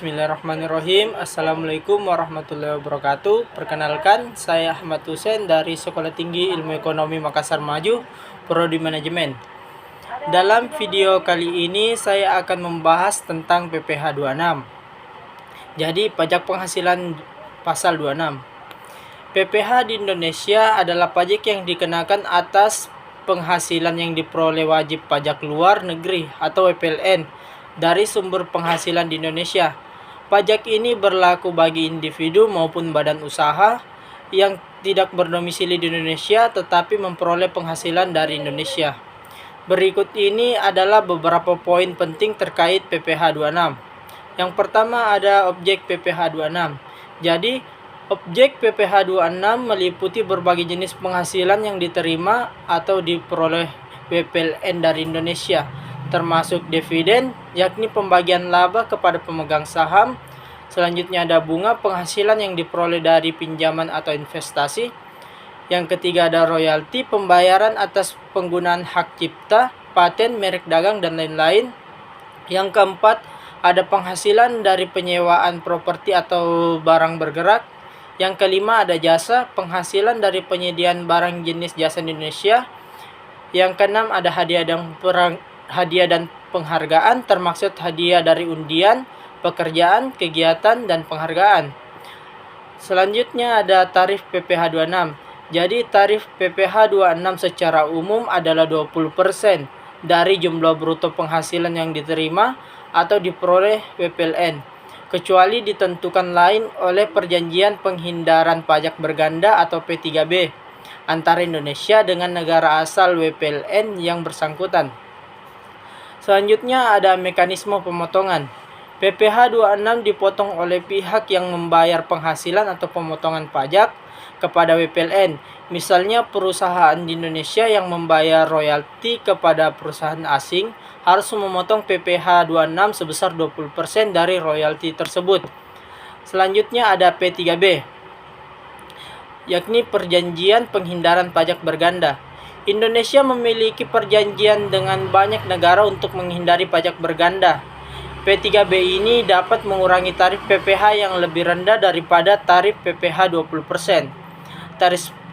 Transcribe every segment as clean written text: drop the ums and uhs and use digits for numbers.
Bismillahirrahmanirrahim. Assalamualaikum warahmatullahi wabarakatuh. Perkenalkan, saya Ahmad Hussein dari Sekolah Tinggi Ilmu Ekonomi Makassar Maju, Prodi Manajemen. Dalam video kali ini saya akan membahas tentang PPh 26. Jadi, pajak penghasilan pasal 26. PPh di Indonesia adalah pajak yang dikenakan atas penghasilan yang diperoleh wajib pajak luar negeri atau WPLN dari sumber penghasilan di Indonesia. Pajak ini berlaku bagi individu maupun badan usaha yang tidak berdomisili di Indonesia tetapi memperoleh penghasilan dari Indonesia. Berikut ini adalah beberapa poin penting terkait PPh 26. Yang pertama ada objek PPh 26. Jadi, objek PPh 26 meliputi berbagai jenis penghasilan yang diterima atau diperoleh WPLN dari Indonesia, termasuk dividen, yakni pembagian laba kepada pemegang saham. Selanjutnya ada bunga penghasilan yang diperoleh dari pinjaman atau investasi. Yang ketiga ada royalti, pembayaran atas penggunaan hak cipta, paten, merek dagang, dan lain-lain. Yang keempat ada penghasilan dari penyewaan properti atau barang bergerak. Yang kelima ada jasa, penghasilan dari penyediaan barang jenis jasa di Indonesia. Yang keenam ada hadiah dan penghargaan, termaksud hadiah dari undian, pekerjaan, kegiatan, dan penghargaan. Selanjutnya ada tarif PPh 26. Jadi tarif PPh 26 secara umum adalah 20% dari jumlah bruto penghasilan yang diterima atau diperoleh WPLN, kecuali ditentukan lain oleh Perjanjian Penghindaran Pajak Berganda atau P3B antara Indonesia dengan negara asal WPLN yang bersangkutan. Selanjutnya ada mekanisme pemotongan. PPh 26 dipotong oleh pihak yang membayar penghasilan atau pemotongan pajak kepada WPLN. Misalnya perusahaan di Indonesia yang membayar royalti kepada perusahaan asing harus memotong PPh 26 sebesar 20% dari royalti tersebut. Selanjutnya ada P3B, yakni Perjanjian Penghindaran Pajak Berganda. Indonesia memiliki perjanjian dengan banyak negara untuk menghindari pajak berganda. P3B ini dapat mengurangi tarif PPh yang lebih rendah daripada tarif PPh 20%.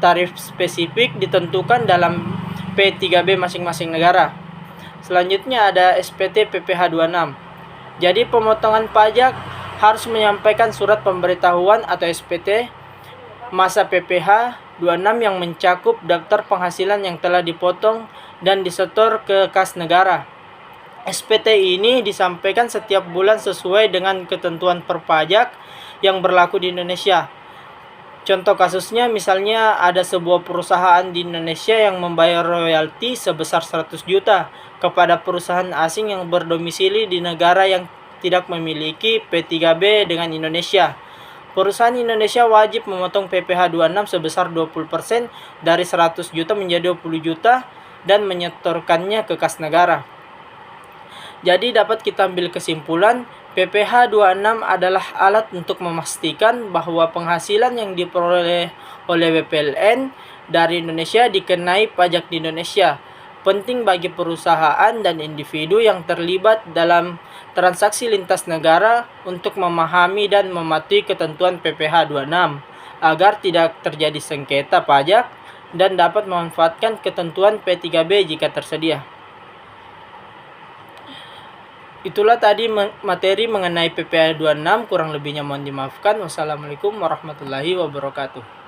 Tarif spesifik ditentukan dalam P3B masing-masing negara. Selanjutnya ada SPT PPh 26. Jadi pemotongan pajak harus menyampaikan surat pemberitahuan atau SPT masa PPh 26 yang mencakup daftar penghasilan yang telah dipotong dan disetor ke kas negara. SPT ini disampaikan setiap bulan sesuai dengan ketentuan perpajak yang berlaku di Indonesia. Contoh kasusnya misalnya ada sebuah perusahaan di Indonesia yang membayar royalti sebesar 100 juta kepada perusahaan asing yang berdomisili di negara yang tidak memiliki P3B dengan Indonesia. Perusahaan Indonesia wajib memotong PPh 26 sebesar 20% dari 100 juta menjadi 20 juta dan menyetorkannya ke kas negara. Jadi dapat kita ambil kesimpulan, PPh 26 adalah alat untuk memastikan bahwa penghasilan yang diperoleh oleh WPLN dari Indonesia dikenai pajak di Indonesia. Penting bagi perusahaan dan individu yang terlibat dalam transaksi lintas negara untuk memahami dan mematuhi ketentuan PPh 26 agar tidak terjadi sengketa pajak dan dapat memanfaatkan ketentuan P3B jika tersedia. Itulah tadi materi mengenai PPh 26, kurang lebihnya mohon dimaafkan. Wassalamualaikum warahmatullahi wabarakatuh.